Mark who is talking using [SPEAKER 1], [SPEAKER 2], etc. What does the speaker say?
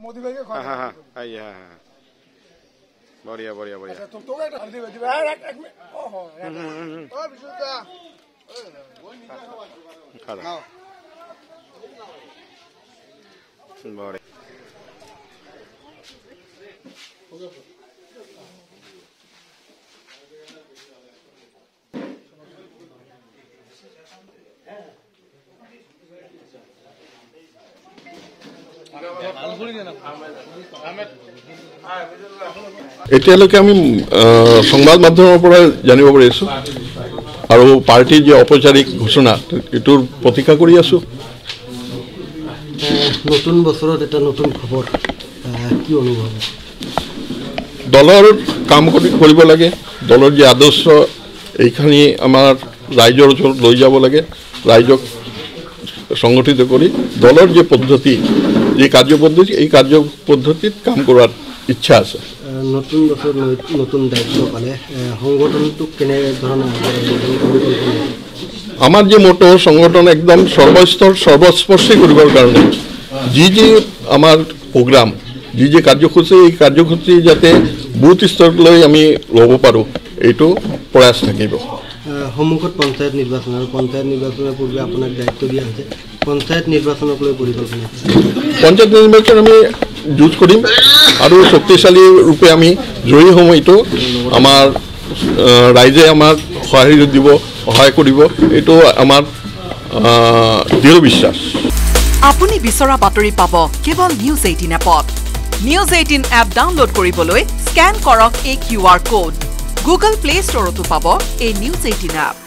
[SPEAKER 1] मोदी भाई के
[SPEAKER 2] हाँ बढ़िया बढ़िया बढ़िया
[SPEAKER 1] अच्छा तो एक हल्दी भेजी एक में ओहो ओ विशुद्धा
[SPEAKER 2] खाओ बढ़िया এতিয়ালৈকে আমি সংবাদ মাধ্যমৰ পৰা জানিব পাৰিছো আৰু পাৰ্টিৰ যে ঔপচাৰিক ঘোষণা এটোৰ প্ৰতীক্ষা কৰি আছো
[SPEAKER 3] নতুন বছৰত এটা নতুন খবৰ কি অনুভৱ
[SPEAKER 2] দলৰ কাম কৰিব লাগে দলৰ যে আদৰ্শ এইখানি আমাৰ ৰাইজৰ ওচৰত লৈ যাব লাগে ৰাইজক সংগঠিত কৰি দলৰ যে পদ্ধতি যে কাৰ্যপদ্ধতি এই কাৰ্যপদ্ধতিত কাম কৰাৰ ইচ্ছা আছে
[SPEAKER 3] নতুন বছৰ নতুন দায়িত্ব পালে সংগঠনটো কেনে ধৰণৰ
[SPEAKER 2] আমাৰ যে মটো সংগঠন একদম সৰ্বস্তৰ সৰ্বস্পৰ্শী কৰিবৰ কাৰণে যি আমাৰ প্ৰগ্ৰাম যি কাৰ্যসূচী এই কাৰ্যসূচী যাতে বুথ স্তৰলৈ আমি ল'ব পাৰো এইটো প্ৰয়াস থাকিব
[SPEAKER 3] সন্মুখত পঞ্চায়ত নিৰ্বাচনৰ পূৰ্বে আপোনাক দায়িত্ব দিয়া হৈছে পঞ্চায়ত নিৰ্বাচনক লৈ পৰিকল্পনা
[SPEAKER 2] পঞ্চায়ত নিৰ্বাচন আমি যুঁজ কৰিম আৰু শক্তিশালী ৰূপে আমি জয়ী হ'ম এইটো আমাৰ ৰাইজে আমাক সহায় কৰিব এইটো আমাৰ দৃঢ় বিশ্বাস
[SPEAKER 4] আপুনি বিচৰা বাতৰি পাব কেৱল নিউজ 18 এপত নিউজ 18 এপ ডাউনলোড কৰিবলৈ স্ক্যান কৰক এই QR কোড গুগল প্লে ষ্টৰতো পাব এই নিউজ 18 এপ